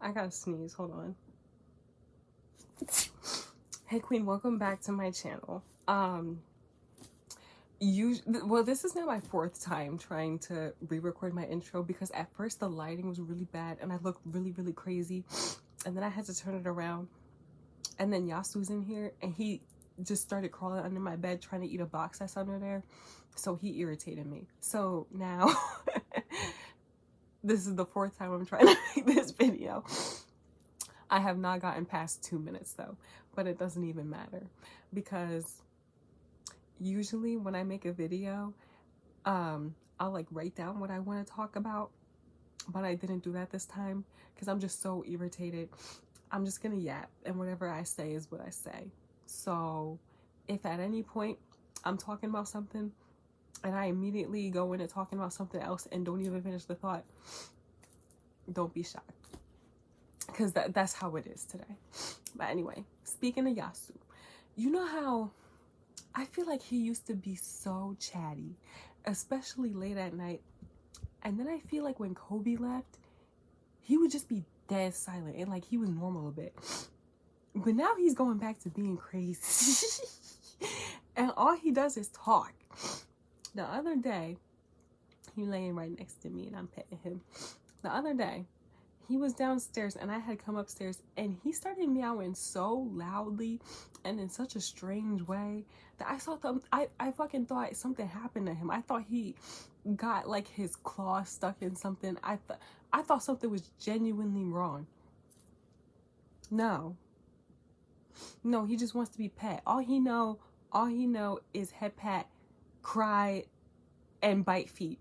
I gotta sneeze. Hold on. Hey Queen, welcome back to my channel. This is now my fourth time trying to re-record my intro because at first the lighting was really bad and I looked really crazy, and then I had to turn it around, and then Yasu's in here and he just started crawling under my bed trying to eat a box that's under there, so he irritated me. So now this is the fourth time I'm trying to make this video. I have not gotten past 2 minutes though, but it doesn't even matter because usually when I make a video, I'll like write down what I want to talk about, but I didn't do that this time because I'm just so irritated. I'm just gonna yap and whatever I say is what I say. So if at any point I'm talking about something and I immediately go into talking about something else and don't even finish the thought, don't be shocked, because that's how it is today. But anyway, speaking of Yasu, you know how I feel like he used to be so chatty, especially late at night, and then I feel like when Kobe left, he would just be dead silent and like he was normal a bit, but now he's going back to being crazy. And all he does is talk. The other day, he laying right next to me and I'm petting him. The other day, he was downstairs and I had come upstairs and he started meowing so loudly and in such a strange way that I fucking thought something happened to him. I thought he got like his claw stuck in something. I thought something was genuinely wrong. No, he just wants to be pet. All he know is head pat, cry, and bite feet.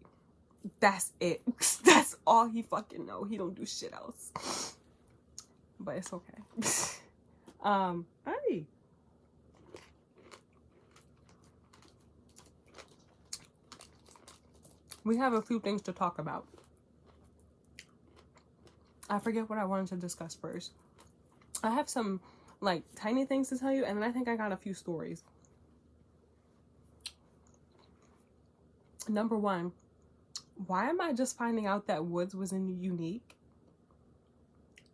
That's it. That's all he fucking know. He don't do shit else. But it's okay. Hey. We have a few things to talk about. I forget what I wanted to discuss first. I have some like tiny things to tell you, and then I think I got a few stories. Number one, why am I just finding out that Woods was in Unique?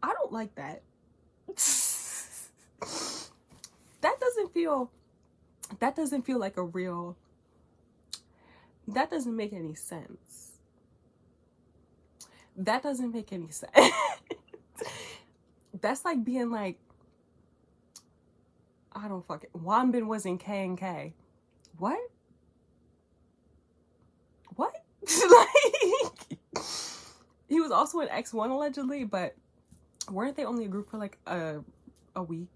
I don't like that. That doesn't feel like a real, that doesn't make any sense. That doesn't make any sense. That's like being like, I don't fucking, Wanbin was in K&K. What? Like, he was also in X1 allegedly, but weren't they only a group for like a week?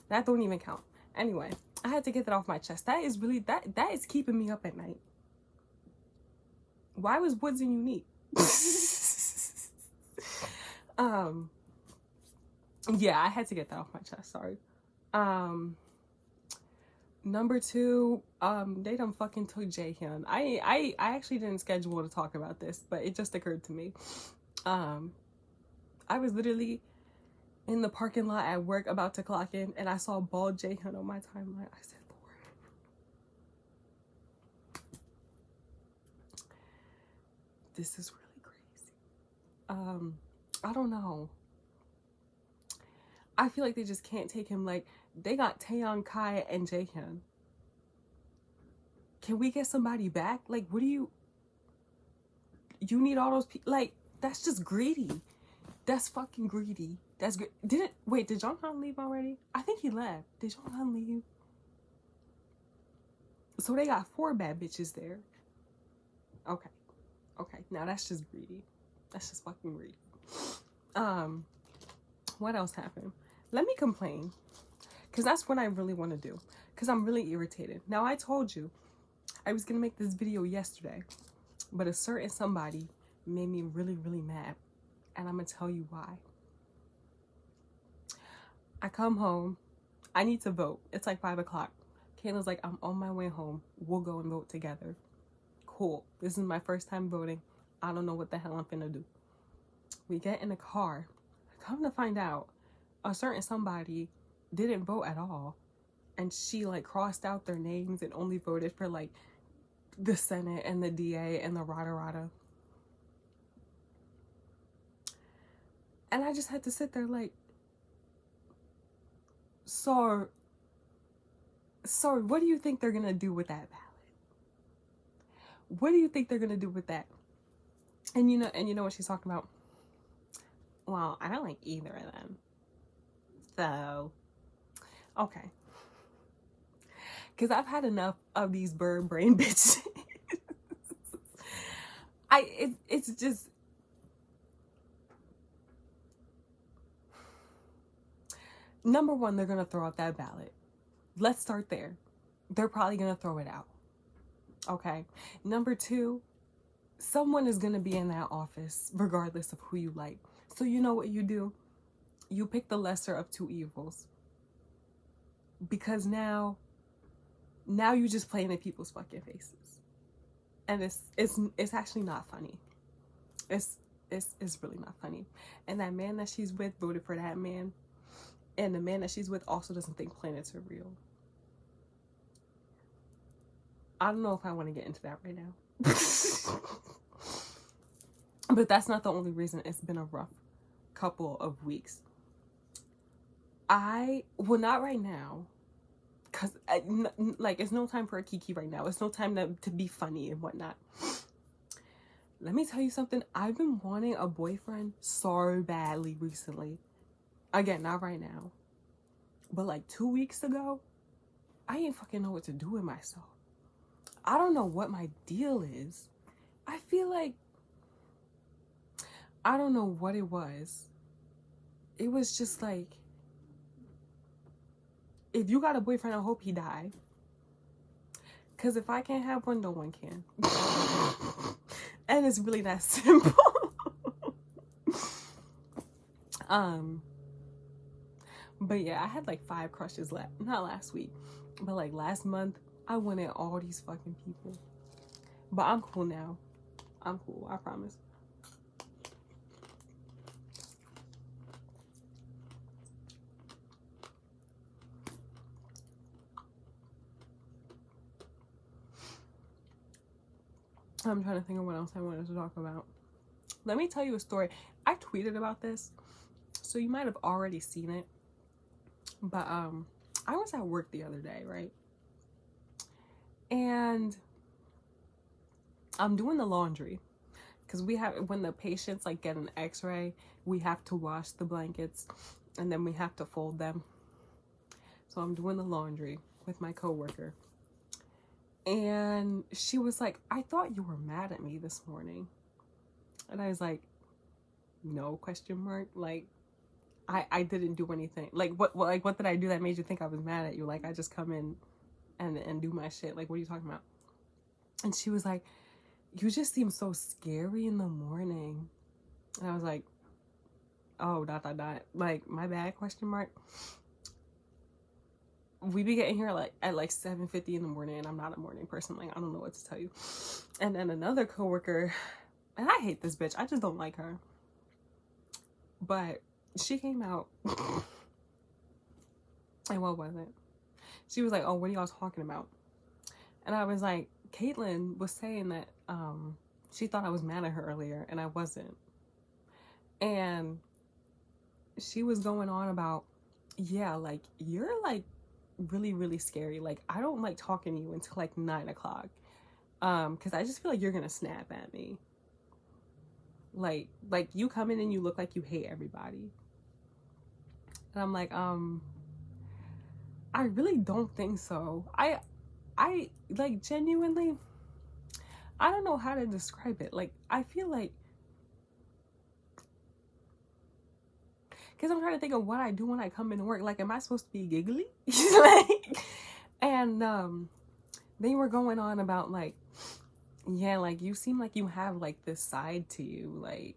That don't even count. Anyway, I had to get that off my chest. That is really, that is keeping me up at night. Why was Woods in Unique? Yeah, I had to get that off my chest, sorry. Number two, they done fucking took Jaehyun. I actually didn't schedule to talk about this, but it just occurred to me. I was literally in the parking lot at work about to clock in, and I saw bald Jaehyun on my timeline. I said, Lord. This is really crazy. I don't know. I feel like they just can't take him. Like, they got Taeyeon, Kai, and Jaehyun. Can we get somebody back? Like, what do you need all those people? Like, that's just greedy. That's fucking greedy. That's good. Did Jonghyun leave already? I think he left. Did Jonghyun leave? So they got 4 bad bitches there. Okay. Now that's just greedy. That's just fucking greedy. What else happened? Let me complain, because that's what I really want to do, because I'm really irritated. Now, I told you I was gonna make this video yesterday, but a certain somebody made me really mad, and I'm gonna tell you why. I come home, I need to vote. It's like 5 o'clock. Kayla's like, I'm on my way home, we'll go and vote together. Cool. This is my first time voting. I don't know what the hell I'm finna do. We get in the car. Come to find out, a certain somebody didn't vote at all, and she like crossed out their names and only voted for like the Senate and the DA and the rada. And I just had to sit there like, so what do you think they're gonna do with that ballot? What do you think they're gonna do with that? And you know what she's talking about? Well, I don't like either of them. So, okay. Because I've had enough of these bird brain bitches. It's just, number one, they're gonna throw out that ballot. Let's start there. They're probably gonna throw it out. Okay. Number two, someone is gonna be in that office regardless of who you like. So you know what you do? You pick the lesser of two evils. Because now you just playing in people's fucking faces. And it's actually not funny. It's really not funny. And that man that she's with voted for that man. And the man that she's with also doesn't think planets are real. I don't know if I want to get into that right now. But that's not the only reason. It's been a rough couple of weeks. Well, not right now. Because, like, it's no time for a kiki right now. It's no time to be funny and whatnot. Let me tell you something. I've been wanting a boyfriend so badly recently. Again, not right now. But, like, 2 weeks ago, I didn't fucking know what to do with myself. I don't know what my deal is. I feel like, I don't know what it was. It was just like, if you got a boyfriend, I hope he die. Because if I can't have one, no one can. And it's really that simple. But yeah, I had like 5 crushes not last week, but like last month. I wanted all these fucking people. But I'm cool now. I'm cool, I promise. I'm trying to think of what else I wanted to talk about. Let me tell you a story. I tweeted about this, so you might have already seen it. But I was at work the other day, right? And I'm doing the laundry. Because when the patients like get an x-ray, we have to wash the blankets and then we have to fold them. So I'm doing the laundry with my coworker. And she was like, I thought you were mad at me this morning. And I was like, no, question mark. Like, I didn't do anything. Like, what did I do that made you think I was mad at you? Like, I just come in and do my shit. Like, what are you talking about? And she was like, you just seem so scary in the morning. And I was like, oh, ... Like, my bad, question mark. We be getting here like at like 7:50 in the morning, and I'm not a morning person. Like, I don't know what to tell you. And then another coworker, and I hate this bitch. I just don't like her. But she came out, and what was it? She was like, oh, what are y'all talking about? And I was like, Caitlin was saying that she thought I was mad at her earlier, and I wasn't. And she was going on about, yeah, like, you're like really, really scary. Like, I don't like talking to you until like 9 o'clock. Because I just feel like you're gonna snap at me. Like you come in and you look like you hate everybody. And I'm like, I really don't think so. I like, genuinely, I don't know how to describe it. Like, I feel like, because I'm trying to think of what I do when I come into work. Like, am I supposed to be giggly? Like, and they were going on about like, yeah, like, you seem like you have like this side to you.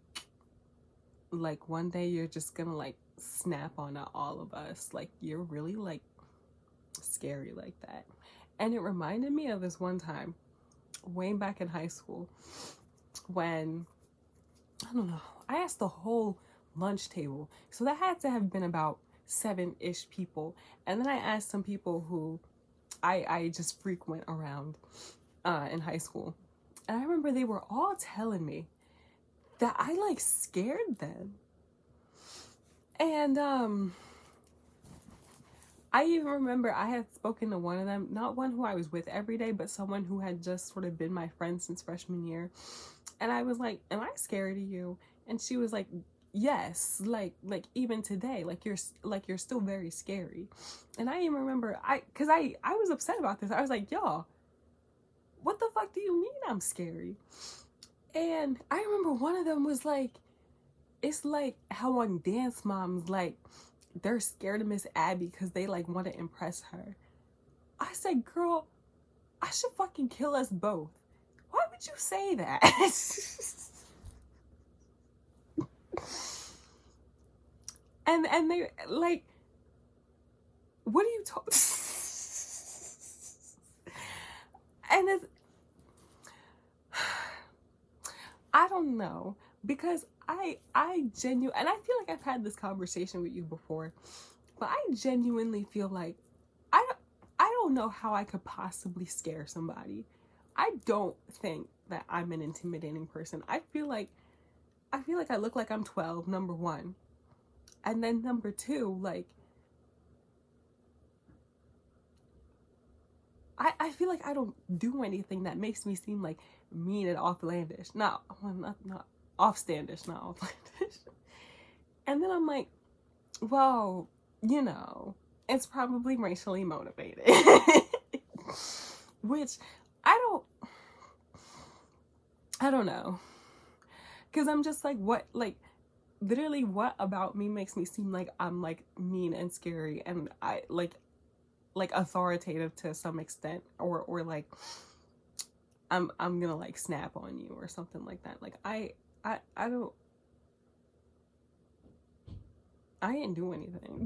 Like one day you're just gonna like snap on all of us. Like, you're really like scary like that. And it reminded me of this one time way back in high school when, I don't know, I asked the whole lunch table. So that had to have been about 7-ish people. And then I asked some people who I just frequent around in high school. And I remember they were all telling me that I like scared them. And I even remember I had spoken to one of them, not one who I was with every day, but someone who had just sort of been my friend since freshman year. And I was like, "Am I scary to you?" And she was like, "Yes, like even today, like you're still very scary." And I even remember cuz I was upset about this. I was like, "Y'all, what the fuck do you mean I'm scary?" And I remember one of them was like, "It's like how on Dance Moms, like they're scared of Miss Abby because they like want to impress her." I said, "Girl, I should fucking kill us both. Why would you say that?" And they like, "What are you talking?" And it's, I don't know, because I genuinely, and I feel like I've had this conversation with you before, but I genuinely feel like I I don't know how I could possibly scare somebody. I don't think that I'm an intimidating person. I feel like I look like I'm 12, number one. And then number two, like I feel like I don't do anything that makes me seem like mean and offlandish. Not offstandish, not offlandish. And then I'm like, well, you know, it's probably racially motivated. Which I don't know. Cause I'm just like, what, like, literally what about me makes me seem like I'm like mean and scary and I like authoritative to some extent, or like I'm gonna like snap on you or something like that. Like I don't, I didn't do anything.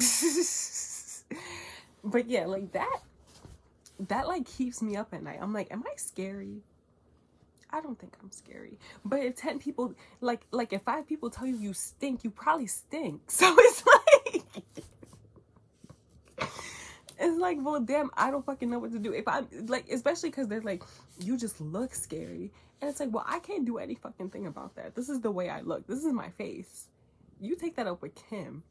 But yeah, like that like keeps me up at night. I'm like, am I scary? I don't think I'm scary. But if 10 people, like if 5 people tell you you stink, you probably stink. So it's like, it's like, well, damn, I don't fucking know what to do. If I'm like, especially because they're like, you just look scary. And it's like, well, I can't do any fucking thing about that. This is the way I look. This is my face. You take that up with Kim.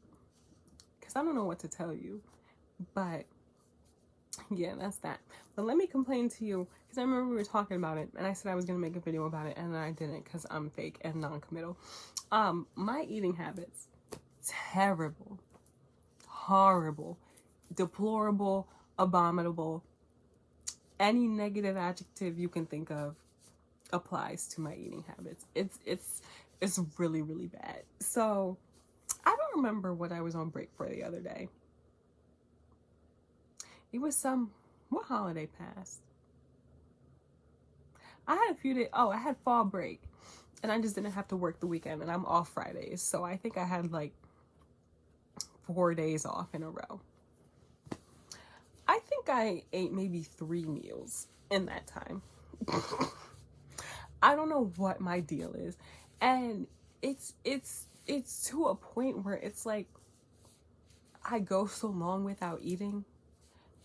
Because I don't know what to tell you. But yeah, that's that. But let me complain to you, because I remember we were talking about it and I said I was going to make a video about it and then I didn't because I'm fake and non-committal. My eating habits, terrible, horrible, deplorable, abominable. Any negative adjective you can think of applies to my eating habits. It's really, really bad. So I don't remember what I was on break for the other day. It was what holiday passed? I had a few days. Oh, I had fall break, and I just didn't have to work the weekend, and I'm off Fridays, so I think I had like 4 days off in a row. I think I ate maybe 3 meals in that time. I don't know what my deal is, and it's to a point where it's like I go so long without eating,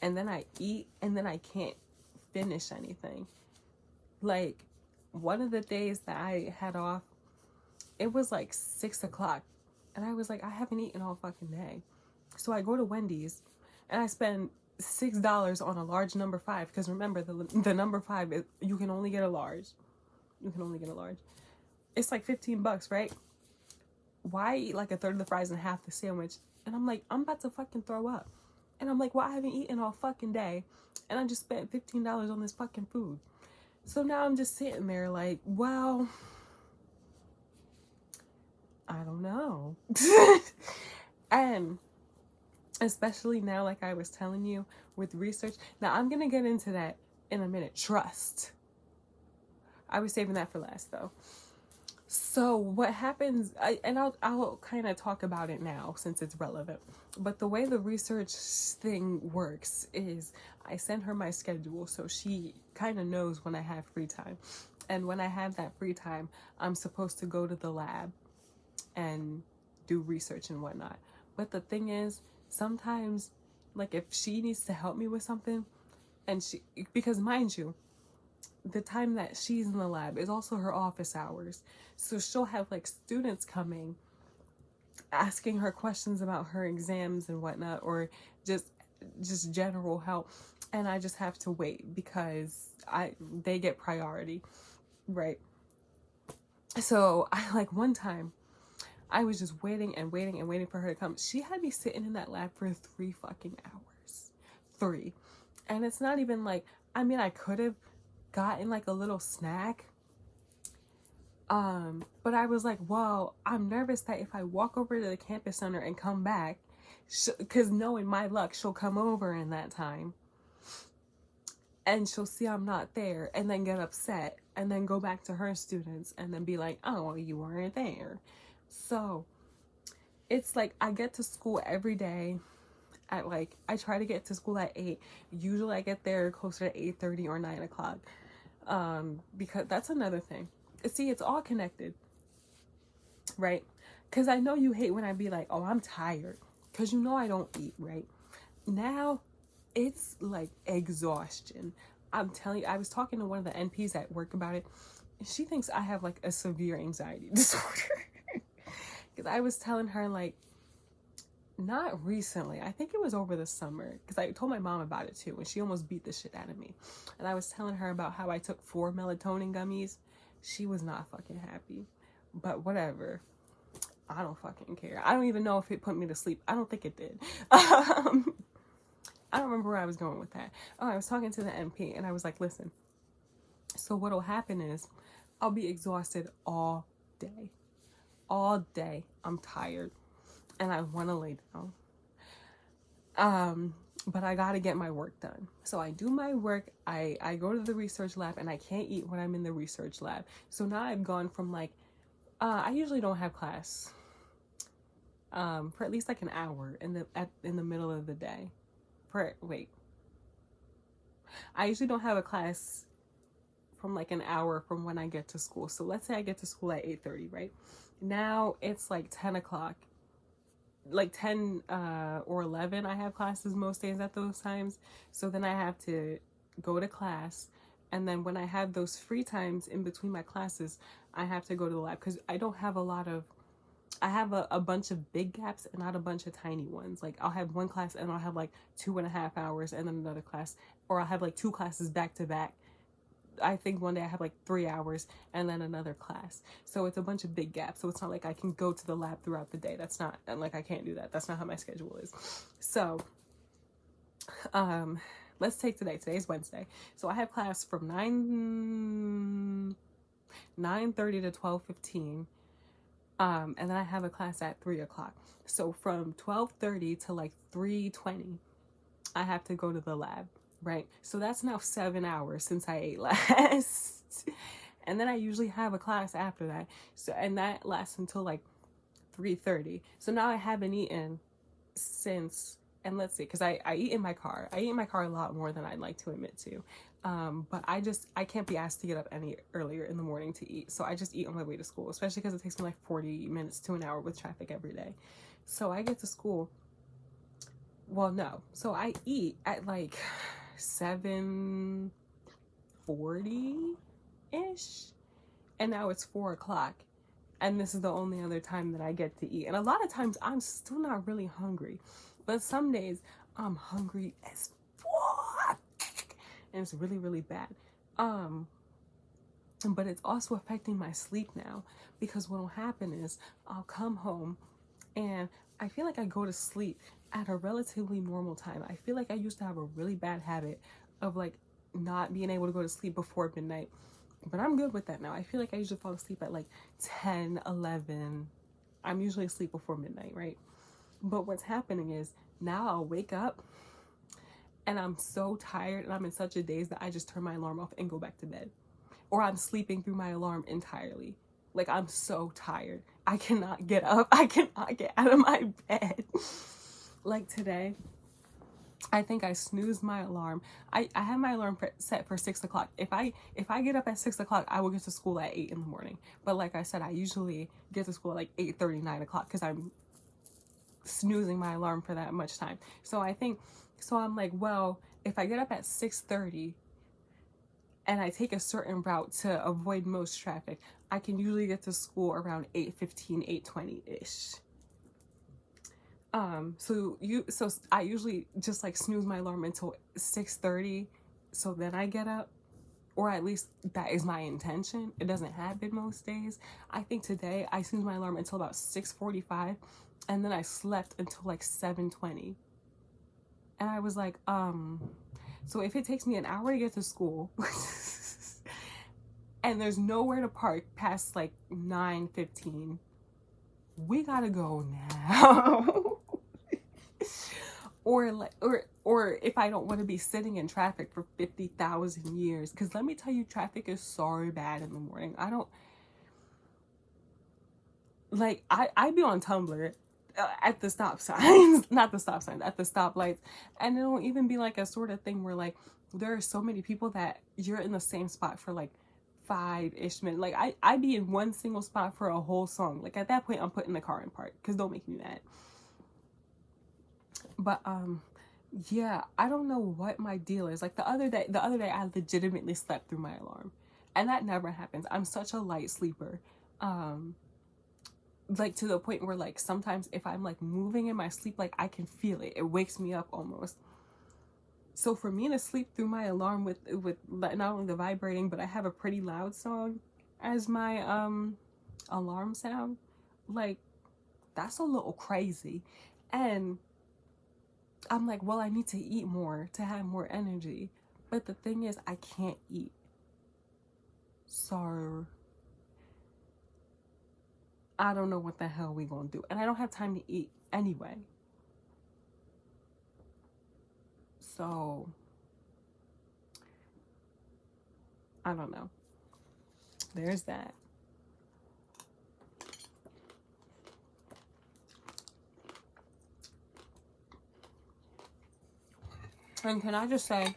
and then I eat, and then I can't finish anything. Like, one of the days that I had off, it was like 6 o'clock, and I was like, I haven't eaten all fucking day. So I go to Wendy's, and I spend $6 on a large number 5, because remember, the number 5 is, you can only get a large. You can only get a large. It's like $15, right? Why eat like a third of the fries and half the sandwich? And I'm like, I'm about to fucking throw up. And I'm like, well, I haven't eaten all fucking day, and I just spent $15 on this fucking food. So now I'm just sitting there like, well, I don't know. And especially now, like I was telling you, with research. Now I'm gonna get into that in a minute. Trust. I was saving that for last though. So what happens, I'll kind of talk about it now since it's relevant. But the way the research thing works is I send her my schedule, so she kind of knows when I have free time. And when I have that free time, I'm supposed to go to the lab and do research and whatnot. But the thing is, sometimes, like if she needs to help me with something, and because mind you, the time that she's in the lab is also her office hours. So she'll have like students coming, asking her questions about her exams and whatnot, or just general help, and I just have to wait because they get priority, right? So I, like, one time I was just waiting and waiting and waiting for her to come. She had me sitting in that lab for 3 fucking hours. 3. And it's not even like, I mean, I could have gotten like a little snack. But I was like, well, I'm nervous that if I walk over to the campus center and come back, because knowing my luck, she'll come over in that time and she'll see I'm not there and then get upset and then go back to her students and then be like, oh, well, you weren't there. So it's like I get to school every day at, like, I try to get to school at 8. Usually I get there closer to 8:30 or 9 o'clock. Because that's another thing. See, it's all connected, right? Because I know you hate when I be like, oh, I'm tired. Because you know I don't eat, right? Now, it's like exhaustion. I'm telling you, I was talking to one of the NPs at work about it. And she thinks I have like a severe anxiety disorder. Because I was telling her, like, not recently, I think it was over the summer, because I told my mom about it too, and she almost beat the shit out of me. And I was telling her about how I took 4 melatonin gummies. She was not fucking happy. But whatever. I don't fucking care. I don't even know if it put me to sleep. I don't think it did. I don't remember where I was going with that. Oh, I was talking to the NP, and I was like, listen, so what'll happen is I'll be exhausted all day. All day. I'm tired. And I want to lay down. But I got to get my work done. So I do my work. I go to the research lab, and I can't eat when I'm in the research lab. So now I've gone from like, I usually don't have class for at least like an hour in the middle of the day. I usually don't have a class from like an hour from when I get to school. So let's say I get to school at 8:30, right? Now it's like 10 o'clock. Like 10 or 11, I have classes most days at those times. So then I have to go to class. And then when I have those free times in between my classes, I have to go to the lab because I don't have I have a bunch of big gaps and not a bunch of tiny ones. Like I'll have one class and I'll have like 2.5 hours and then another class, or I'll have like 2 classes back to back. I think one day I have like 3 hours and then another class. So it's a bunch of big gaps. So it's not like I can go to the lab throughout the day. That's not, and like I can't do that. That's not how my schedule is. So let's take today. Today's Wednesday. So I have class from 9:30 to 12:15. And then I have a class at 3 o'clock. So from 12:30 to like 3:20, I have to go to the lab. Right? So that's now 7 hours since I ate last. And then I usually have a class after that. So, and that lasts until like 3:30. So now I haven't eaten since, and let's see, because I eat in my car. I eat in my car a lot more than I'd like to admit to. But I can't be asked to get up any earlier in the morning to eat. So I just eat on my way to school, especially because it takes me like 40 minutes to an hour with traffic every day. So I get to school. Well, no. So I eat at like 7:40-ish, and now it's 4 o'clock, and this is the only other time that I get to eat. And a lot of times I'm still not really hungry, but some days I'm hungry as fuck, and it's really, really bad. But it's also affecting my sleep now, because what'll happen is I'll come home and I feel like I go to sleep at a relatively normal time. I feel like I used to have a really bad habit of like not being able to go to sleep before midnight, but I'm good with that now. I feel like I usually fall asleep at like 10, 11. I'm usually asleep before midnight, right? But what's happening is now I'll wake up and I'm so tired and I'm in such a daze that I just turn my alarm off and go back to bed. Or I'm sleeping through my alarm entirely. Like, I'm so tired. I cannot get up. I cannot get out of my bed. Like today, I think I snoozed my alarm. I have my alarm set for 6 o'clock. If I get up at 6 o'clock, I will get to school at 8 in the morning. But like I said, I usually get to school at like 8:30, 9 o'clock because I'm snoozing my alarm for that much time. So I'm like, well, if I get up at 6:30 and I take a certain route to avoid most traffic, I can usually get to school around 8:15, 8:20-ish. So I usually just like snooze my alarm until 6:30, so then I get up, or at least that is my intention. It doesn't happen most days. I think today I snoozed my alarm until about 6:45, and then I slept until like 7:20. And I was like, so if it takes me an hour to get to school and there's nowhere to park past like 9:15, we gotta go now. or if I don't want to be sitting in traffic for 50,000 years, because let me tell you, traffic is so bad in the morning. I don't like I be on Tumblr at the stop signs, not the stop signs, at the stoplights, and it'll even be like a sort of thing where like there are so many people that you're in the same spot for like 5-ish minutes. Like I be in one single spot for a whole song. Like at that point I'm putting the car in park, because don't make me mad. But yeah, I don't know what my deal is. Like the other day I legitimately slept through my alarm, and that never happens. I'm such a light sleeper, like to the point where like sometimes if I'm like moving in my sleep, like I can feel it. It wakes me up almost. So for me to sleep through my alarm with not only the vibrating, but I have a pretty loud song as my alarm sound, like that's a little crazy. And I'm like, well, I need to eat more to have more energy. But the thing is, I can't eat. So I don't know what the hell we gonna do. And I don't have time to eat anyway. So I don't know. There's that. And can I just say,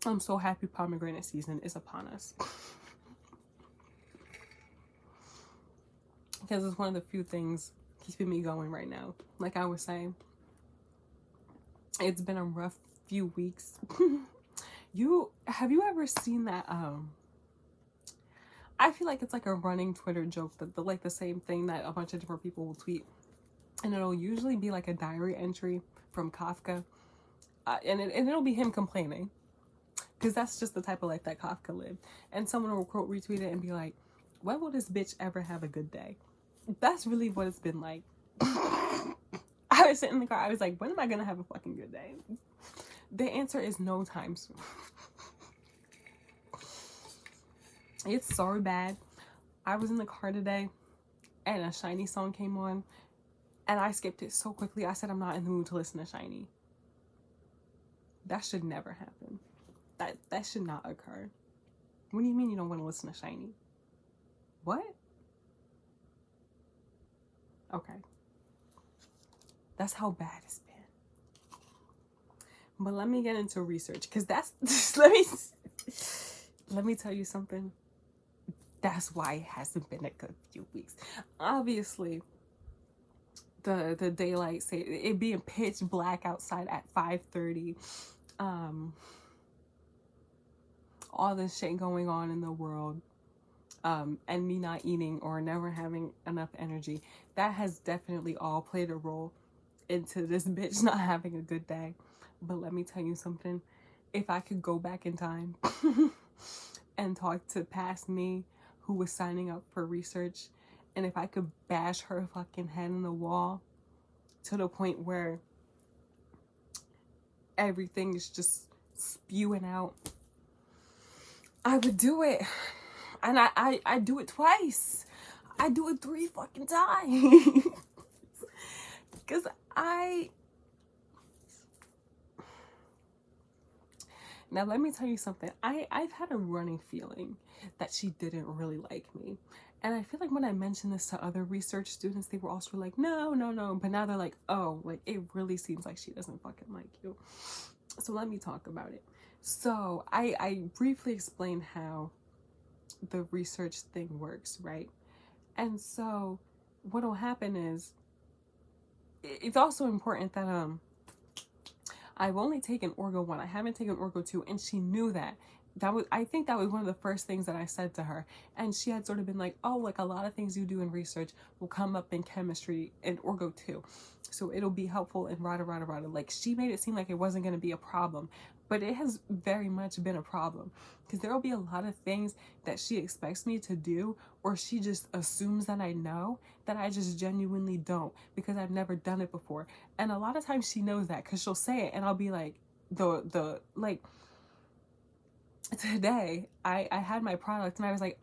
I'm so happy pomegranate season is upon us. Because it's one of the few things keeping me going right now. Like I was saying, it's been a rough few weeks. Have you ever seen that I feel like it's like a running Twitter joke that like the same thing that a bunch of different people will tweet, and it'll usually be like a diary entry from Kafka, and it'll be him complaining, because that's just the type of life that Kafka lived. And someone will quote retweet it and be like, when will this bitch ever have a good day? That's really what it's been like. I was sitting in the car, I was like, when am I gonna have a fucking good day? The answer is no time soon. It's so bad. I was in the car today and a SHINee song came on and I skipped it so quickly. I said I'm not in the mood to listen to SHINee. That should never happen. That should not occur. What do you mean you don't want to listen to SHINee? What? Okay. That's how bad it's been. But let me get into research, because that's let me tell you something. That's why it hasn't been a good few weeks. Obviously, the daylight, say it being pitch black outside at 5:30, all this shit going on in the world, and me not eating or never having enough energy, that has definitely all played a role into this bitch not having a good day. But let me tell you something. If I could go back in time and talk to past me who was signing up for research, and if I could bash her fucking head in the wall to the point where everything is just spewing out, I would do it. And I do it twice. I do it 3 fucking times. Because now let me tell you something. I've had a running feeling that she didn't really like me. And I feel like when I mentioned this to other research students, they were also like, no. But now they're like, oh, like it really seems like she doesn't fucking like you. So let me talk about it. So I briefly explained how the research thing works, right? And so what'll happen is, it's also important that I've only taken Orgo 1. I haven't taken Orgo 2, and she knew that. I think that was one of the first things that I said to her. And she had sort of been like, oh, like a lot of things you do in research will come up in chemistry and orgo too. So it'll be helpful and rada, rada, rada. Like she made it seem like it wasn't going to be a problem, but it has very much been a problem because there will be a lot of things that she expects me to do, or she just assumes that I know that I just genuinely don't because I've never done it before. And a lot of times she knows that because she'll say it and I'll be like, like, today I had my product and I was like,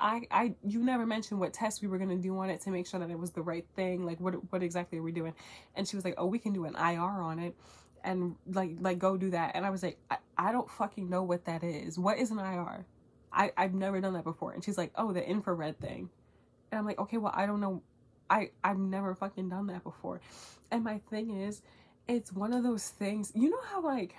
you never mentioned what test we were going to do on it to make sure that it was the right thing. Like what exactly are we doing? And she was like, oh, we can do an IR on it and like go do that. And I was like, I don't fucking know what that is. What is an IR? I've never done that before. And she's like, oh, the infrared thing. And I'm like, okay, well, I don't know. I've never fucking done that before. And my thing is, it's one of those things, you know how like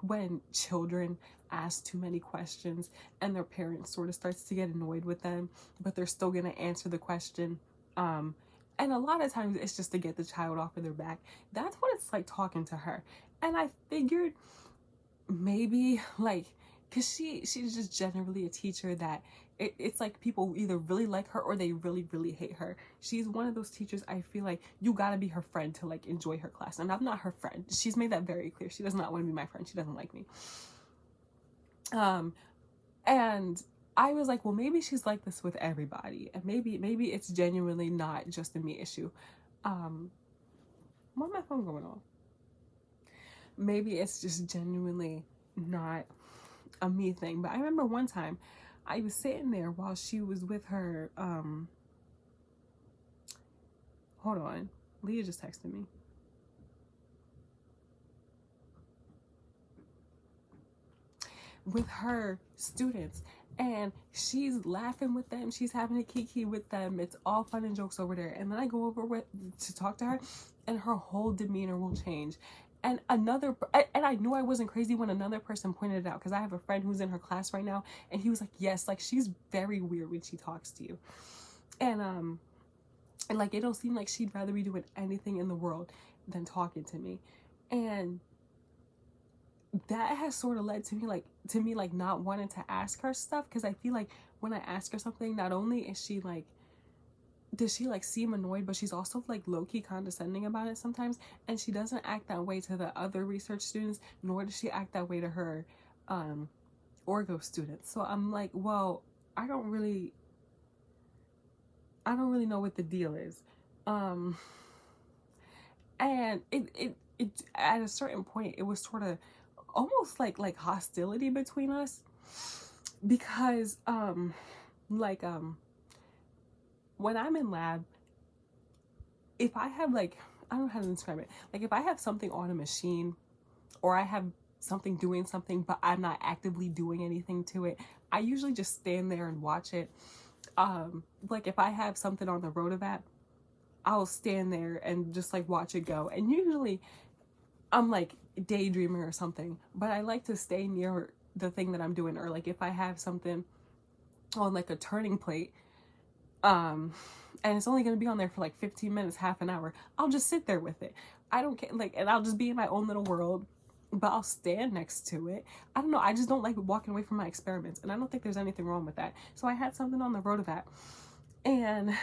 when children ask too many questions and their parents sort of starts to get annoyed with them, but they're still going to answer the question. And a lot of times it's just to get the child off of their back. That's what it's like talking to her. And I figured maybe like, because she's just generally a teacher that it's like people either really like her or they really, really hate her. She's one of those teachers I feel like you gotta be her friend to like enjoy her class. And I'm not her friend. She's made that very clear. She does not want to be my friend. She doesn't like me. And I was like, well, maybe she's like this with everybody. And maybe it's genuinely not just a me issue. Why my phone going on? Maybe it's just genuinely not a me thing. But I remember one time I was sitting there while she was with her, hold on, Leah just texted me. With her students, and she's laughing with them, she's having a kiki with them, it's all fun and jokes over there. And then I go over to talk to her and her whole demeanor will change. And I knew I wasn't crazy when another person pointed it out, because I have a friend who's in her class right now and he was like, yes, like she's very weird when she talks to you. And like it don't seem like she'd rather be doing anything in the world than talking to me. And that has sort of led to me like not wanting to ask her stuff, because I feel like when I ask her something, not only is she like, does she like seem annoyed, but she's also like low-key condescending about it sometimes. And she doesn't act that way to the other research students, nor does she act that way to her orgo students. So I'm like, well, I don't really know what the deal is. And it at a certain point it was sort of almost like hostility between us, because when I'm in lab, if I have like, I don't know how to describe it, like if I have something on a machine or I have something doing something but I'm not actively doing anything to it, I usually just stand there and watch it. Like if I have something on the Rotovac, I'll stand there and just like watch it go. And usually I'm like daydreaming or something, but I like to stay near the thing that I'm doing. Or like if I have something on like a turning plate, and it's only going to be on there for like 15 minutes, half an hour, I'll just sit there with it. I don't care, like, and I'll just be in my own little world, but I'll stand next to it. I don't know, I just don't like walking away from my experiments, and I don't think there's anything wrong with that. So I had something on the Rotovac, and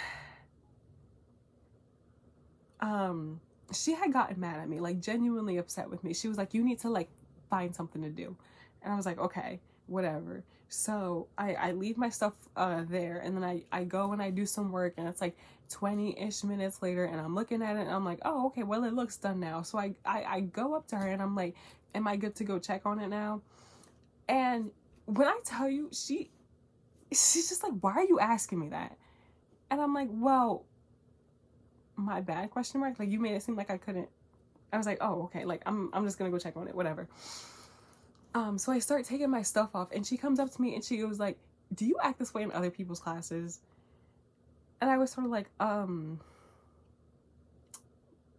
she had gotten mad at me, like genuinely upset with me. She was like, you need to like find something to do. And I was like, okay, whatever. So I leave my stuff there, and then I go and I do some work, and it's like 20-ish minutes later, and I'm looking at it and I'm like, oh, okay, well, it looks done now. So I go up to her and I'm like, am I good to go check on it now? And when I tell you, she's just like, why are you asking me that? And I'm like, well, my bad, question mark, like you made it seem like I couldn't. I was like, oh, okay, like I'm just gonna go check on it, whatever. So I start taking my stuff off, and she comes up to me and she goes like, do you act this way in other people's classes? And I was sort of like,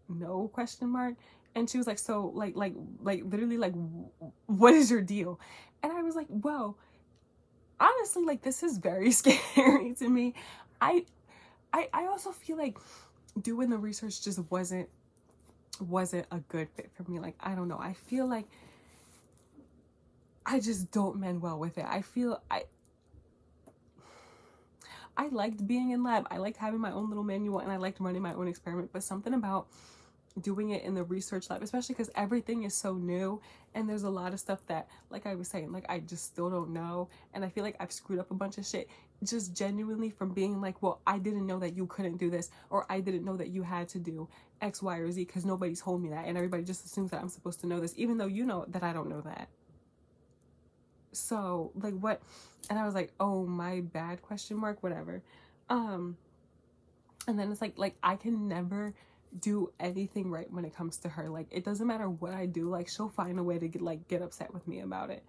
no, question mark. And she was like, so like literally, like, what is your deal? And I was like, well, honestly, like this is very scary to me. I also feel like doing the research just wasn't a good fit for me. Like, I don't know, I feel like I just don't mend well with it. I feel I liked being in lab. I liked having my own little manual and I liked running my own experiment, but something about doing it in the research lab, especially because everything is so new and there's a lot of stuff that, like I was saying, like I just still don't know, and I feel like I've screwed up a bunch of shit just genuinely from being like, well, I didn't know that you couldn't do this, or I didn't know that you had to do X, Y, or Z because nobody told me that, and everybody just assumes that I'm supposed to know this even though you know that I don't know that. So like what? And I was like, oh, my bad, question mark, whatever. And then it's like I can never do anything right when it comes to her. Like it doesn't matter what I do, like she'll find a way to get upset with me about it.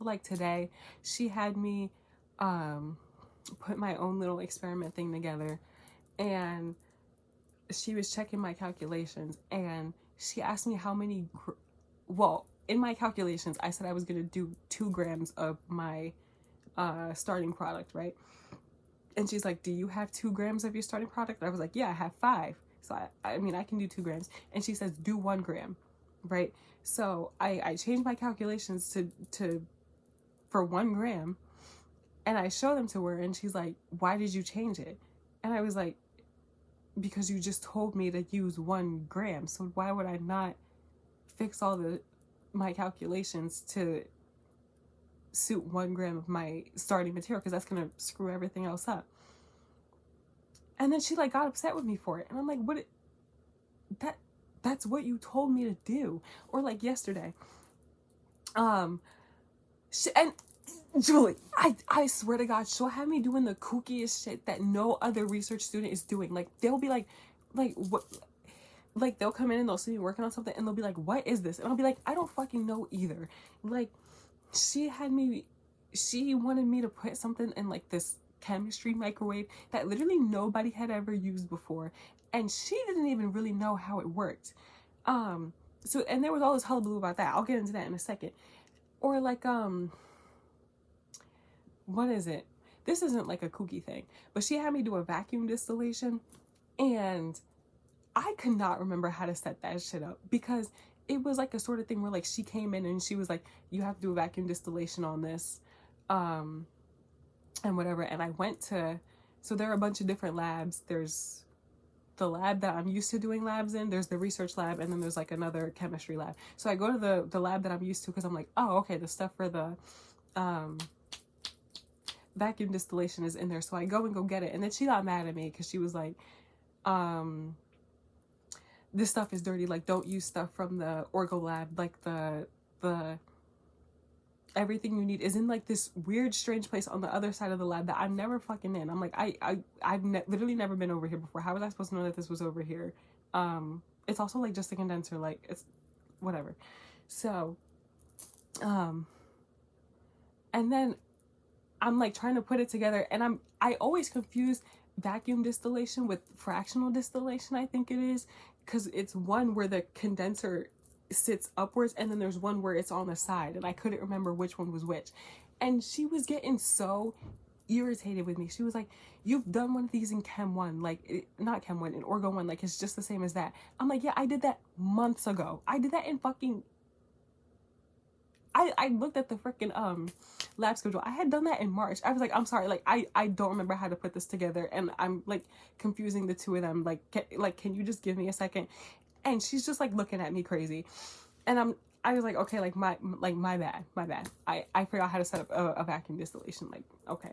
Like today she had me put my own little experiment thing together, and she was checking my calculations and she asked me how many well, in my calculations I said I was going to do 2 grams of my starting product, right? And she's like, do you have 2 grams of your starting product? I was like, yeah, I have 5. So I mean, I can do 2 grams. And she says, do 1 gram, right? So I changed my calculations to for 1 gram, and I show them to her, and she's like, why did you change it? And I was like, because you just told me to use 1 gram. So why would I not fix all my calculations to suit 1 gram of my starting material, because that's gonna screw everything else up. And then she like got upset with me for it, and I'm like, what? That's what you told me to do. Or like yesterday, and Julie, I swear to God, she'll have me doing the kookiest shit that no other research student is doing. Like they'll be like what? Like they'll come in and they'll see me working on something and they'll be like, what is this? And I'll be like, I don't fucking know either. Like she wanted me to put something in like this chemistry microwave that literally nobody had ever used before, and she didn't even really know how it worked. So, and there was all this hullabaloo about that. I'll get into that in a second. Or like what is it? This isn't like a kooky thing, but she had me do a vacuum distillation, and I could not remember how to set that shit up, because it was like a sort of thing where like she came in and she was like, you have to do a vacuum distillation on this, and whatever. And I went to, so there are a bunch of different labs. There's the lab that I'm used to doing labs in, there's the research lab, and then there's like another chemistry lab. So I go to the lab that I'm used to, because I'm like, oh, okay, the stuff for the vacuum distillation is in there. So I go get it. And then she got mad at me because she was like, this stuff is dirty, like don't use stuff from the orgo lab, like the everything you need is in like this weird strange place on the other side of the lab that I'm never fucking in. I'm like, I've literally never been over here before. How was I supposed to know that this was over here? It's also like just a condenser, like it's whatever. So and then I'm like trying to put it together, and I always confuse vacuum distillation with fractional distillation, I think it is, because it's one where the condenser sits upwards and then there's one where it's on the side, and I couldn't remember which one was which. And she was getting so irritated with me. She was like, you've done one of these in Chem 1, like not Chem 1, in Orgo 1, like it's just the same as that. I'm like, yeah, I did that months ago. I did that in fucking I looked at the freaking lab schedule. I had done that in March. I was like, I'm sorry, like I don't remember how to put this together, and I'm like confusing the two of them. Like can you just give me a second? And she's just like looking at me crazy, and I was like, okay, like my bad. I forgot how to set up a vacuum distillation. Like okay.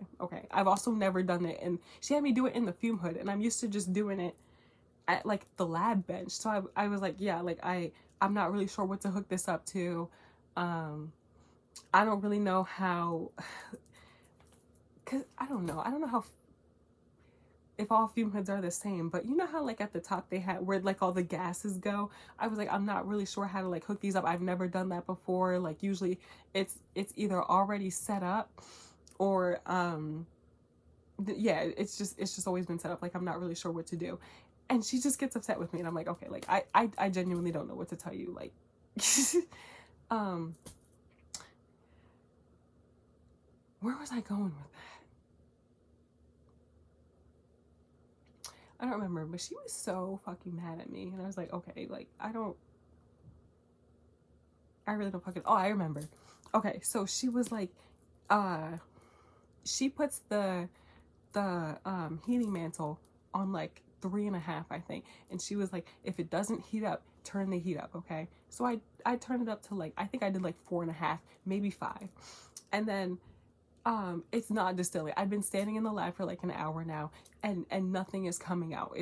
I've also never done it, and she had me do it in the fume hood, and I'm used to just doing it at like the lab bench. So I was like, yeah, like I'm not really sure what to hook this up to. I don't really know how, cause I don't know how, if all fume hoods are the same, but you know how like at the top they had where like all the gases go. I was like, I'm not really sure how to like hook these up. I've never done that before. Like usually it's either already set up or yeah, it's just always been set up. Like I'm not really sure what to do, and she just gets upset with me, and I'm like, okay, like I genuinely don't know what to tell you, like where was I going with that? I don't remember, but she was so fucking mad at me, and I was like, okay, like I I really don't fucking, oh, I remember. Okay, so she was like, she puts the heating mantle on like 3.5, I think. And she was like, if it doesn't heat up, turn the heat up, okay? So I turned it up to like, I think I did like 4.5, maybe 5. And then it's not distilling. I've been standing in the lab for like an hour now, and nothing is coming out.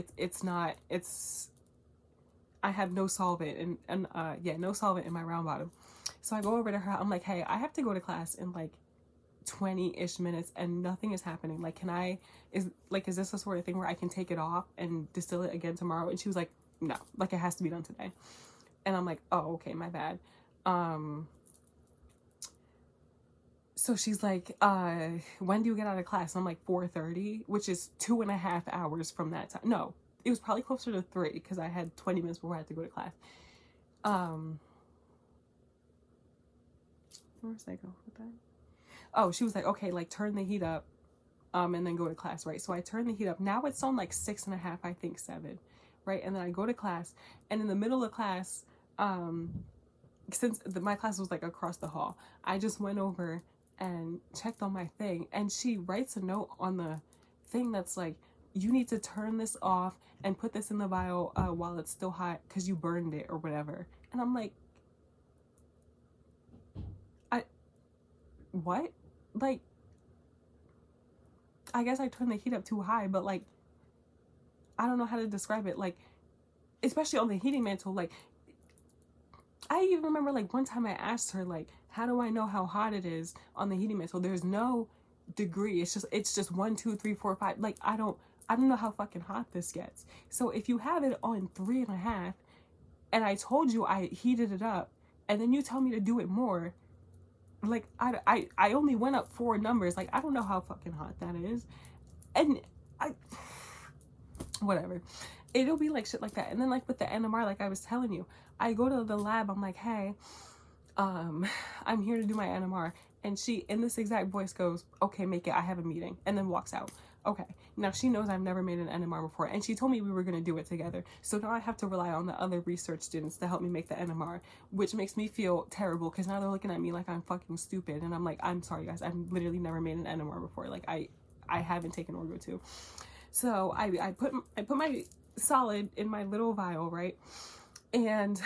I have no solvent, and yeah, no solvent in my round bottom. So I go over to her. I'm like, hey, I have to go to class in like 20-ish minutes and nothing is happening. Like, is this the sort of thing where I can take it off and distill it again tomorrow? And she was like, no, like it has to be done today. And I'm like, oh, okay, my bad. So she's like, when do you get out of class? And I'm like, 4:30, which is 2.5 hours from that time. No, it was probably closer to 3 because I had 20 minutes before I had to go to class. Where was I going with that? Oh, she was like, okay, like turn the heat up, and then go to class, right? So I turn the heat up. Now it's on like 6.5, I think 7, right? And then I go to class, and in the middle of class, since my class was like across the hall, I just went over and checked on my thing, and she writes a note on the thing that's like, you need to turn this off and put this in the vial while it's still hot because you burned it or whatever. And I'm like, what? Like, I guess I turned the heat up too high, but like, I don't know how to describe it. Like, especially on the heating mantle, like, I even remember like one time I asked her, like, how do I know how hot it is on the heating mantle? There's no degree. It's just 1, 2, 3, 4, 5. Like, I don't know how fucking hot this gets. So if you have it on 3.5, and I told you I heated it up, and then you tell me to do it more, like, I only went up 4 numbers. Like, I don't know how fucking hot that is. And whatever. It'll be like shit like that. And then like with the NMR, like I was telling you, I go to the lab, I'm like, hey, I'm here to do my NMR. And she, in this exact voice, goes, okay, make it, I have a meeting. And then walks out. Okay, now she knows I've never made an NMR before, and she told me we were going to do it together. So now I have to rely on the other research students to help me make the NMR, which makes me feel terrible because now they're looking at me like I'm fucking stupid. And I'm like, I'm sorry guys, I've literally never made an NMR before. Like I haven't taken Orgo 2. So I put my solid in my little vial, right? And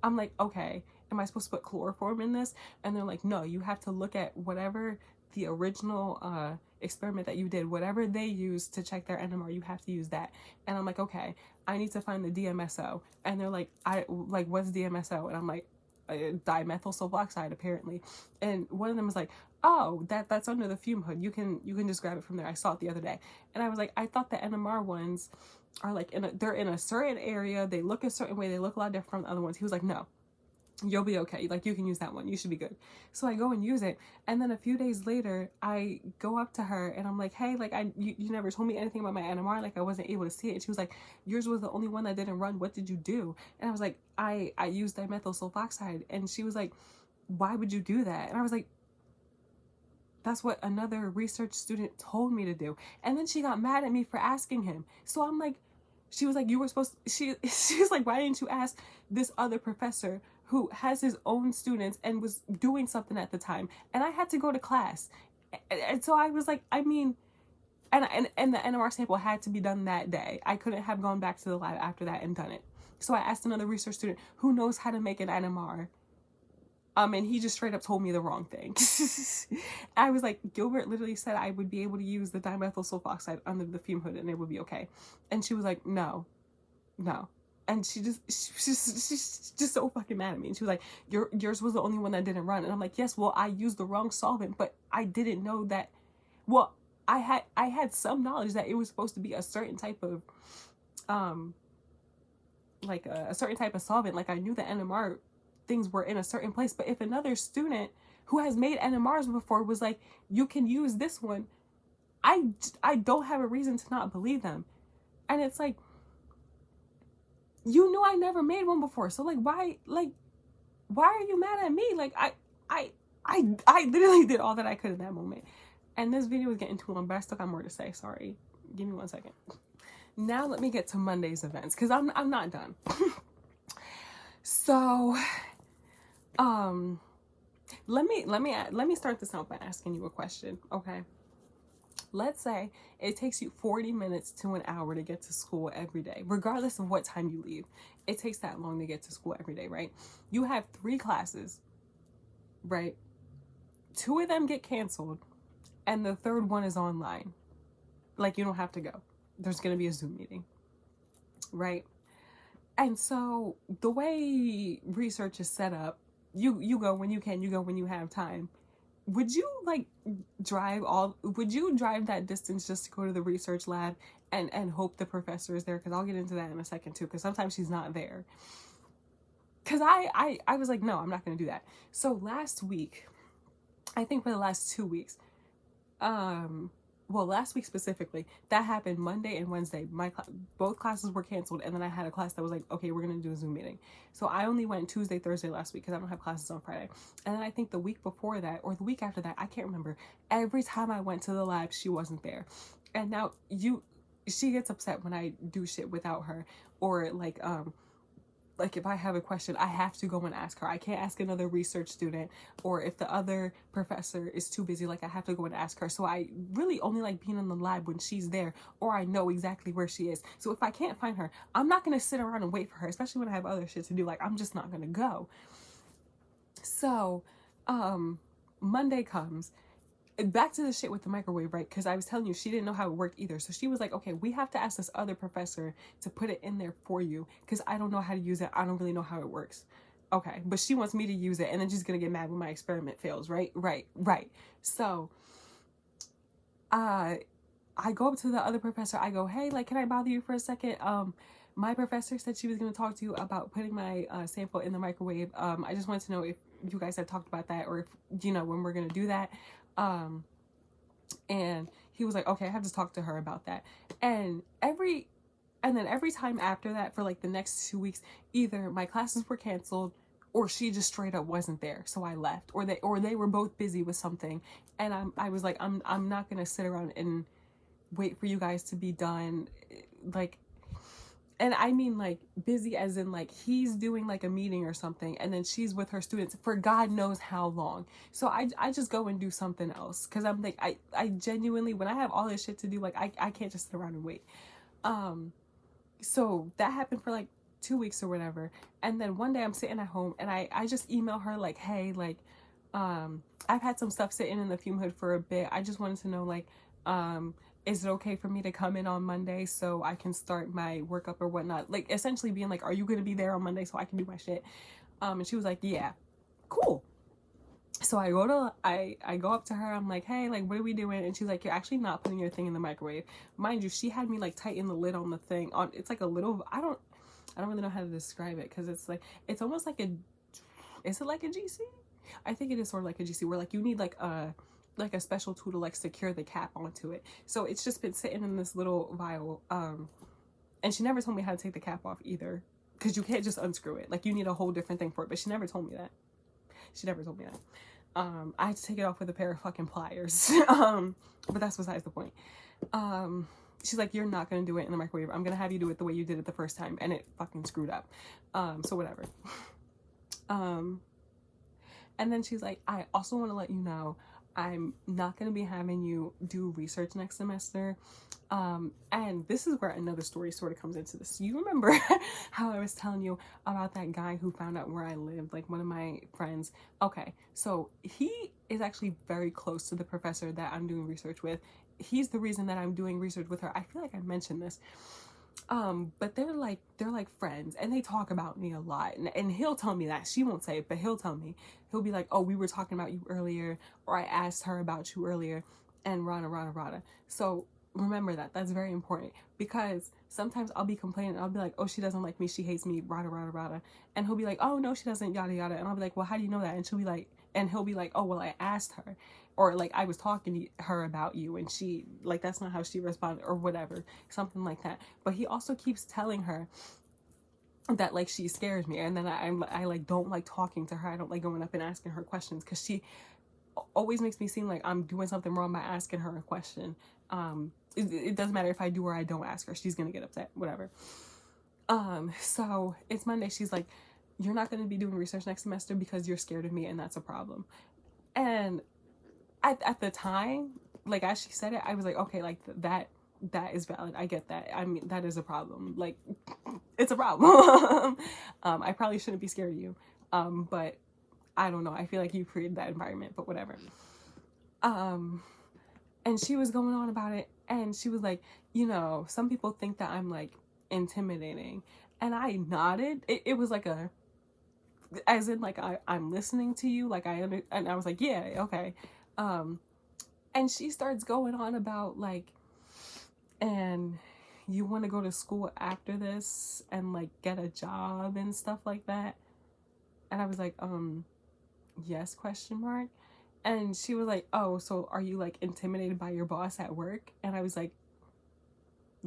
I'm like, okay, am I supposed to put chloroform in this? And they're like, no, you have to look at whatever the original experiment that you did, whatever they used to check their NMR, you have to use that. And I'm like, okay, I need to find the DMSO. And they're like, what's DMSO? And I'm like, dimethyl sulfoxide, apparently. And one of them was like, oh, that's under the fume hood. You can just grab it from there. I saw it the other day. And I was like, I thought the NMR ones are like they're in a certain area, they look a certain way, they look a lot different from the other ones. He was like, no, you'll be okay. Like, you can use that one. You should be good. So I go and use it. And then a few days later, I go up to her and I'm like, hey, like, you never told me anything about my NMR. Like, I wasn't able to see it. And she was like, yours was the only one that didn't run. What did you do? And I was like, I used dimethyl sulfoxide. And she was like, why would you do that? And I was like, that's what another research student told me to do. And then she got mad at me for asking him. So I'm like, she was like, you were supposed to, she was like, why didn't you ask this other professor who has his own students and was doing something at the time? And I had to go to class. And so I was like, I mean, and the NMR sample had to be done that day. I couldn't have gone back to the lab after that and done it. So I asked another research student who knows how to make an NMR. And he just straight up told me the wrong thing. I was like, Gilbert literally said I would be able to use the dimethyl sulfoxide under the fume hood and it would be okay. And she was like, no. And she's just so fucking mad at me. And she was like, yours was the only one that didn't run. And I'm like, yes, well, I used the wrong solvent, but I didn't know that. Well, I had some knowledge that it was supposed to be a certain type of, like a certain type of solvent. Like, I knew the NMR things were in a certain place. But if another student who has made NMRs before was like, you can use this one, I don't have a reason to not believe them. And it's like, you knew I never made one before, so like, why are you mad at me? Like, I literally did all that I could in that moment. And this video is getting too long, but I still got more to say. Sorry, give me 1 second. Now let me get to Monday's events, because I'm not done. So Um, let me start this out by asking you a question, okay? Let's say it takes you 40 minutes to an hour to get to school every day, regardless of what time you leave. It takes that long to get to school every day, right? You have 3 classes, right? 2 of them get canceled, and the third one is online. Like, you don't have to go. There's going to be a Zoom meeting, right? And so the way research is set up, you go when you can, you go when you have time. Would you like would you drive that distance just to go to the research lab and hope the professor is there? Because I'll get into that in a second too, because sometimes she's not there. Because I was like, no, I'm not going to do that. So last week, I think for the last 2 weeks, well, last week specifically, that happened Monday and Wednesday. Both classes were canceled, and then I had a class that was like, okay, we're gonna do a Zoom meeting. So I only went Tuesday, Thursday last week because I don't have classes on Friday. And then I think the week before that, or the week after that, I can't remember. Every time I went to the lab, she wasn't there. And now she gets upset when I do shit without her, or like if I have a question, I have to go and ask her. I can't ask another research student, or if the other professor is too busy, like I have to go and ask her. So I really only like being in the lab when she's there, or I know exactly where she is. So if I can't find her, I'm not gonna sit around and wait for her, especially when I have other shit to do. Like, I'm just not gonna go. So Monday comes, back to the shit with the microwave, right? Because I was telling you, she didn't know how it worked either. So she was like, okay, we have to ask this other professor to put it in there for you because I don't know how to use it. I don't really know how it works. Okay, but she wants me to use it, and then she's gonna get mad when my experiment fails, right? Right. So I go up to the other professor. I go, hey, like, can I bother you for a second? My professor said she was gonna talk to you about putting my sample in the microwave. I just wanted to know if you guys had talked about that, or if when we're gonna do that. And he was like, okay, I have to talk to her about that. And then every time after that, for like the next 2 weeks, either my classes were canceled or she just straight up wasn't there, so I left, or they were both busy with something. And I was like, I'm not gonna sit around and wait for you guys to be done. Like, and I mean, like, busy as in, like, he's doing like a meeting or something, and then she's with her students for God knows how long. So I just go and do something else, because I'm like, I genuinely, when I have all this shit to do, like, I can't just sit around and wait. So that happened for like 2 weeks or whatever. And then one day I'm sitting at home, and I just email her like, hey, like, I've had some stuff sitting in the fume hood for a bit. I just wanted to know, like, is it okay for me to come in on Monday so I can start my workup or whatnot? Like, essentially being like, are you going to be there on Monday so I can do my shit? And she was like, yeah, cool. So I go up to her. I'm like, hey, like, what are we doing? And she's like, you're actually not putting your thing in the microwave. Mind you, she had me like tighten the lid on the thing. It's like a little, I don't really know how to describe it, because it's like, it's almost like is it like a GC? I think it is sort of like a GC, where like you need like a special tool to like secure the cap onto it. So it's just been sitting in this little vial. And she never told me how to take the cap off either, because you can't just unscrew it. Like, you need a whole different thing for it. But she never told me that. I had to take it off with a pair of fucking pliers. But that's besides the point. She's like, you're not gonna do it in the microwave. I'm gonna have you do it the way you did it the first time, and it fucking screwed up. So whatever. And then she's like, I also want to let you know I'm not going to be having you do research next semester. And this is where another story sort of comes into this. You remember how I was telling you about that guy who found out where I lived, like one of my friends? Okay, so he is actually very close to the professor that I'm doing research with. He's the reason that I'm doing research with her. I feel like I mentioned this. But they're like friends, and they talk about me a lot, and he'll tell me that. She won't say it, but he'll tell me. He'll be like, oh, we were talking about you earlier, or I asked her about you earlier, and rada. So remember that. That's very important, because sometimes I'll be complaining, I'll be like, oh, she doesn't like me, she hates me, rada, and he'll be like, oh, no, she doesn't, yada yada. And I'll be like, well, how do you know that? And she'll be like, and he'll be like, oh, well, I asked her, or like, I was talking to her about you, and she, like, that's not how she responded, or whatever, something like that. But he also keeps telling her that, like, she scares me, and then I like don't like talking to her. I don't like going up and asking her questions, because she always makes me seem like I'm doing something wrong by asking her a question. It doesn't matter if I do or I don't ask her, she's gonna get upset, whatever. So it's Monday. She's like, you're not going to be doing research next semester because you're scared of me, and that's a problem. And at the time, like, as she said it, I was like, okay, like, that is valid. I get that. I mean, that is a problem. Like, it's a problem. I probably shouldn't be scared of you. But I don't know. I feel like you created that environment, but whatever. And she was going on about it, and she was like, you know, some people think that I'm like intimidating. And I nodded. It was like a, as in like I'm listening to you, like and I was like, yeah, okay. And she starts going on about like, and you want to go to school after this and like get a job and stuff like that. And I was like, yes, question mark. And she was like, oh, so are you like intimidated by your boss at work? And I was like,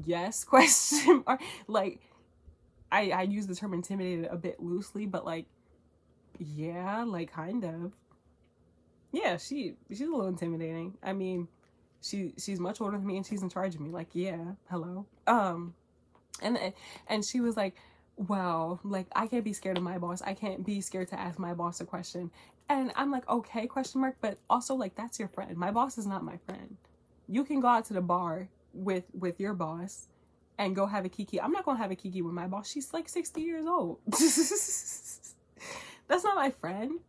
yes, question mark. Like, I use the term intimidated a bit loosely, but like, yeah, like kind of. Yeah, she's a little intimidating. I mean, she's much older than me and she's in charge of me. Like, yeah, hello. And she was like, well, like, I can't be scared of my boss. I can't be scared to ask my boss a question. And I'm like, okay, question mark, but also like, that's your friend. My boss is not my friend. You can go out to the bar with your boss and go have a kiki. I'm not gonna have a kiki with my boss. She's like 60 years old. That's not my friend.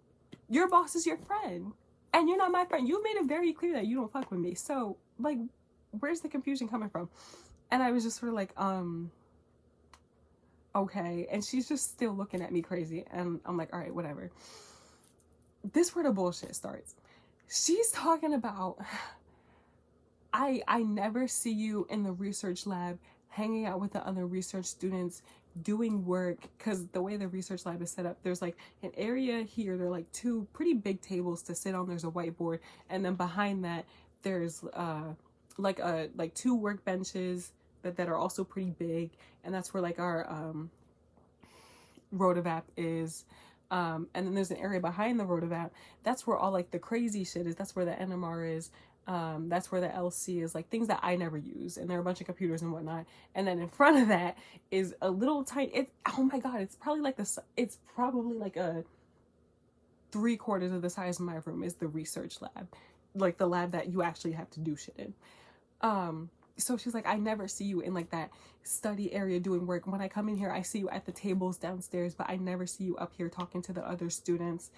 Your boss is your friend. And you're not my friend. You made it very clear that you don't fuck with me. So, like, where's the confusion coming from? And I was just sort of like, okay. And she's just still looking at me crazy. And I'm like, all right, whatever. This where the bullshit starts. She's talking about, I never see you in the research lab hanging out with the other research students doing work, because the way the research lab is set up, there's like an area here, there are like two pretty big tables to sit on, there's a whiteboard, and then behind that there's like two workbenches that are also pretty big, and that's where like our Rotovap is. And then there's an area behind the Rotovap, that's where all like the crazy shit is, that's where the NMR is. That's where the LC is, like things that I never use, and there are a bunch of computers and whatnot. And then in front of that is a little tiny, oh my god, it's probably like it's probably like a 3/4 of the size of my room is the research lab, like the lab that you actually have to do shit in. So she's like, I never see you in like that study area doing work. When I come in here, I see you at the tables downstairs, but I never see you up here talking to the other students.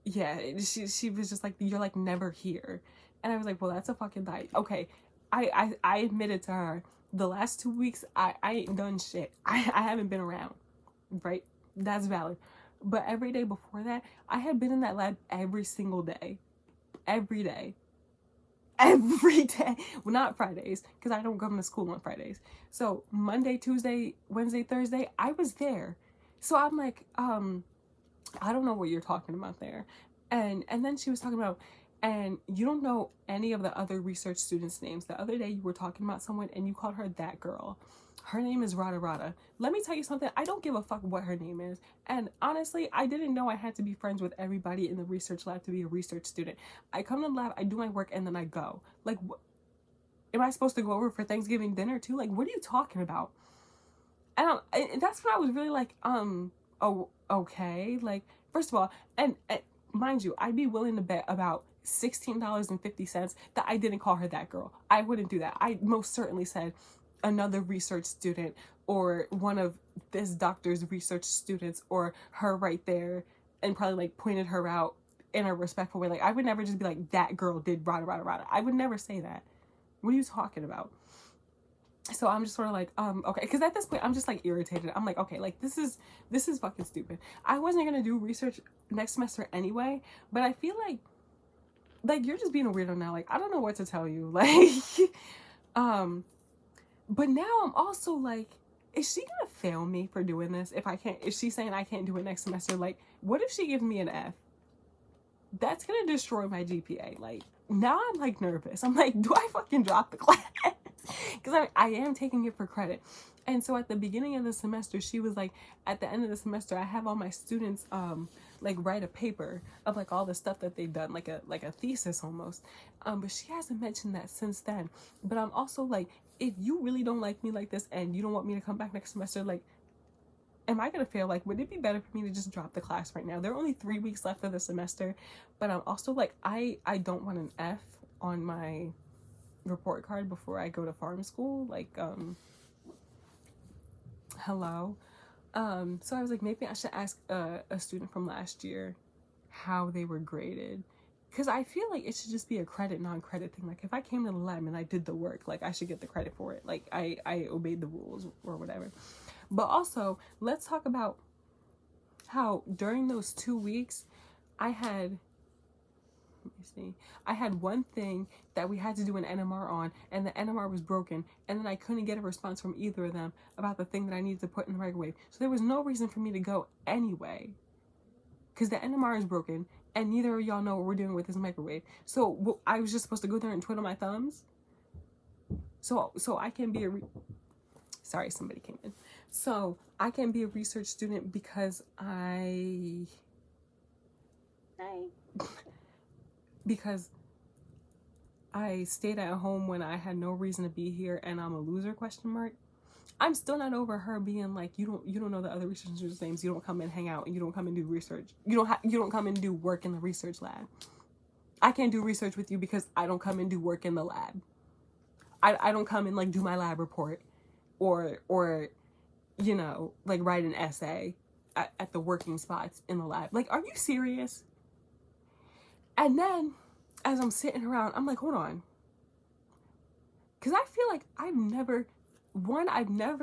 Yeah, she was just like, you're like never here. And I was like, well, that's a fucking lie. Okay, I admitted to her, the last 2 weeks I ain't done shit. I haven't been around, right? That's valid. But every day before that, I had been in that lab every single day. Every day. Every day. Well, not Fridays, because I don't come to school on Fridays. So Monday, Tuesday, Wednesday, Thursday, I was there. So I'm like, I don't know what you're talking about there. And then she was talking about, and you don't know any of the other research students' names. The other day you were talking about someone and you called her that girl. Her name is Rada Rada. Let me tell you something. I don't give a fuck what her name is. And honestly, I didn't know I had to be friends with everybody in the research lab to be a research student. I come to the lab, I do my work, and then I go. Like, am I supposed to go over for Thanksgiving dinner too? Like, what are you talking about? And that's when I was really like, oh, okay. Like, first of all, and mind you, I'd be willing to bet about $16.50 that I didn't call her that girl. I wouldn't do that. I most certainly said another research student, or one of this doctor's research students, or her right there, and probably like pointed her out in a respectful way. Like, I would never just be like, that girl did rada rada rada. I would never say that. What are you talking about? So I'm just sort of like, okay, because at this point I'm just like irritated. I'm like, okay, like this is fucking stupid. I wasn't gonna do research next semester anyway, but I feel like you're just being a weirdo now. Like, I don't know what to tell you. Like, but now I'm also like, is she gonna fail me for doing this? If she's saying I can't do it next semester, like, what if she gives me an F? That's gonna destroy my GPA. Like, now I'm like nervous. I'm like, do I fucking drop the class? Because I am taking it for credit. And so at the beginning of the semester, she was like, at the end of the semester, I have all my students like write a paper of like all the stuff that they've done, like a thesis almost. But she hasn't mentioned that since then. But I'm also like, if you really don't like me like this and you don't want me to come back next semester, like, am I gonna fail? Like, would it be better for me to just drop the class right now? There are only 3 weeks left of the semester, but I'm also like, I don't want an F on my report card before I go to pharm school. Like, hello. So I was like, maybe I should ask a student from last year how they were graded. Because I feel like it should just be a credit, non-credit thing. Like, if I came to the lab and I did the work, like, I should get the credit for it. Like, I obeyed the rules or whatever. But also, let's talk about how during those 2 weeks, I had one thing that we had to do an NMR on, and the NMR was broken, and then I couldn't get a response from either of them about the thing that I needed to put in the microwave. So there was no reason for me to go anyway, because the NMR is broken, and neither of y'all know what we're doing with this microwave. So I was just supposed to go there and twiddle my thumbs? So I can be sorry, somebody came in. So I can be a research student because because I stayed at home when I had no reason to be here and I'm a loser, ? I'm still not over her being like, you don't know the other researchers' names, you don't come and hang out, and you don't come and do research. You don't come and do work in the research lab. I can't do research with you because I don't come and do work in the lab. I don't come and like do my lab report or you know, like write an essay at the working spots in the lab. Like, are you serious? And then as I'm sitting around, I'm like, hold on. Because I feel like I've never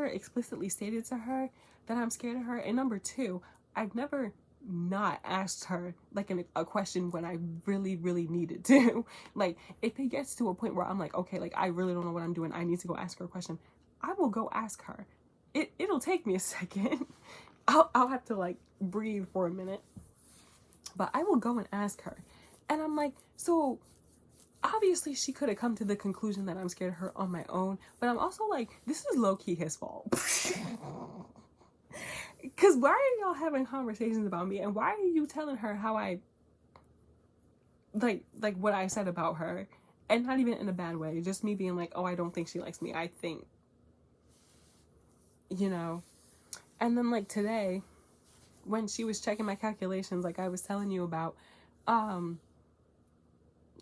explicitly stated to her that I'm scared of her. And number two, I've never not asked her like a question when I really, really needed to. Like, if it gets to a point where I'm like, okay, like I really don't know what I'm doing, I need to go ask her a question, I will go ask her. It'll take me a second. I'll have to like breathe for a minute. But I will go and ask her. And I'm like, so obviously she could have come to the conclusion that I'm scared of her on my own, but I'm also like, this is low-key his fault. Because why are y'all having conversations about me, and why are you telling her how I like what I said about her, and not even in a bad way, just me being like, oh, I don't think she likes me, I think, you know. And then like today when she was checking my calculations, like I was telling you about,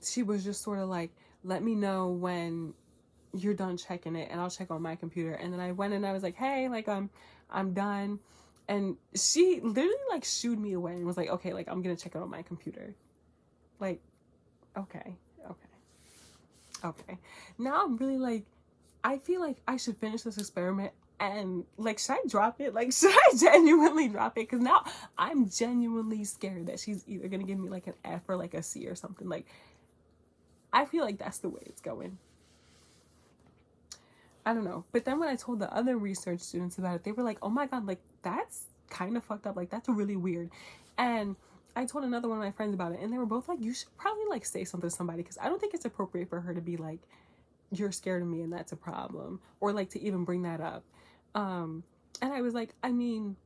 she was just sort of like, let me know when you're done checking it and I'll check on my computer. And then I went and I was like, hey, like I'm done. And she literally like shooed me away and was like, okay, like I'm gonna check it on my computer. Like, okay. Now I'm really like, I feel like I should finish this experiment and like, should I drop it? Like, should I genuinely drop it? Because now I'm genuinely scared that she's either gonna give me like an F or like a C or something. Like, I feel like that's the way it's going. I don't know. But then when I told the other research students about it, they were like, oh my God, like that's kind of fucked up. Like that's really weird. And I told another one of my friends about it and they were both like, you should probably like say something to somebody, because I don't think it's appropriate for her to be like, you're scared of me and that's a problem, or like to even bring that up. And I was like, I mean,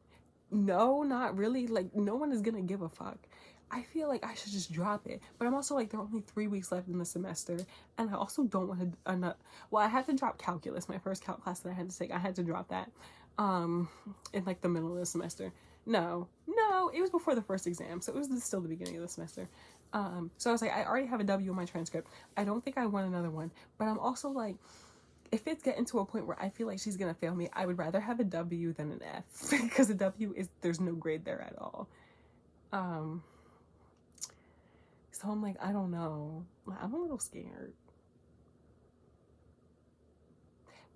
no, not really. Like no one is gonna give a fuck. I feel like I should just drop it. But I'm also like, there are only 3 weeks left in the semester. And I also don't want to, well, I had to drop calculus, my first calc class that I had to take. I had to drop that in like the middle of the semester. No, it was before the first exam. So it was still the beginning of the semester. So I was like, I already have a W in my transcript. I don't think I want another one. But I'm also like, if it's getting to a point where I feel like she's going to fail me, I would rather have a W than an F. Because a W there's no grade there at all. So I'm like, I don't know. I'm a little scared.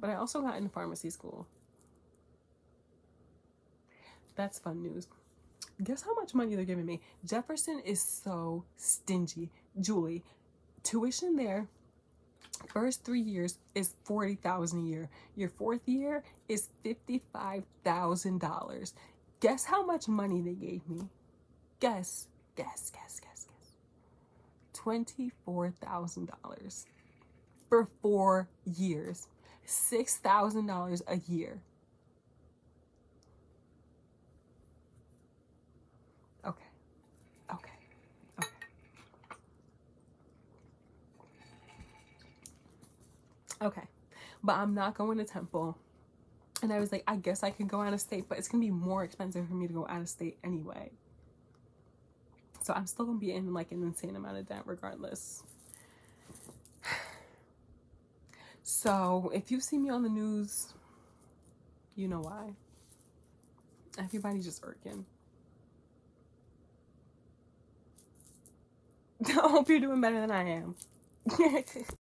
But I also got into pharmacy school. That's fun news. Guess how much money they're giving me? Jefferson is so stingy. Julie, tuition there, first 3 years is $40,000 a year. Your fourth year is $55,000. Guess how much money they gave me? Guess. $24,000 for 4 years. $6,000 a year. Okay. But I'm not going to Temple. And I was like, I guess I could go out of state, but it's gonna be more expensive for me to go out of state anyway. So I'm still gonna be in like an insane amount of debt regardless. So if you see me on the news, you know why. Everybody's just irking. I hope you're doing better than I am.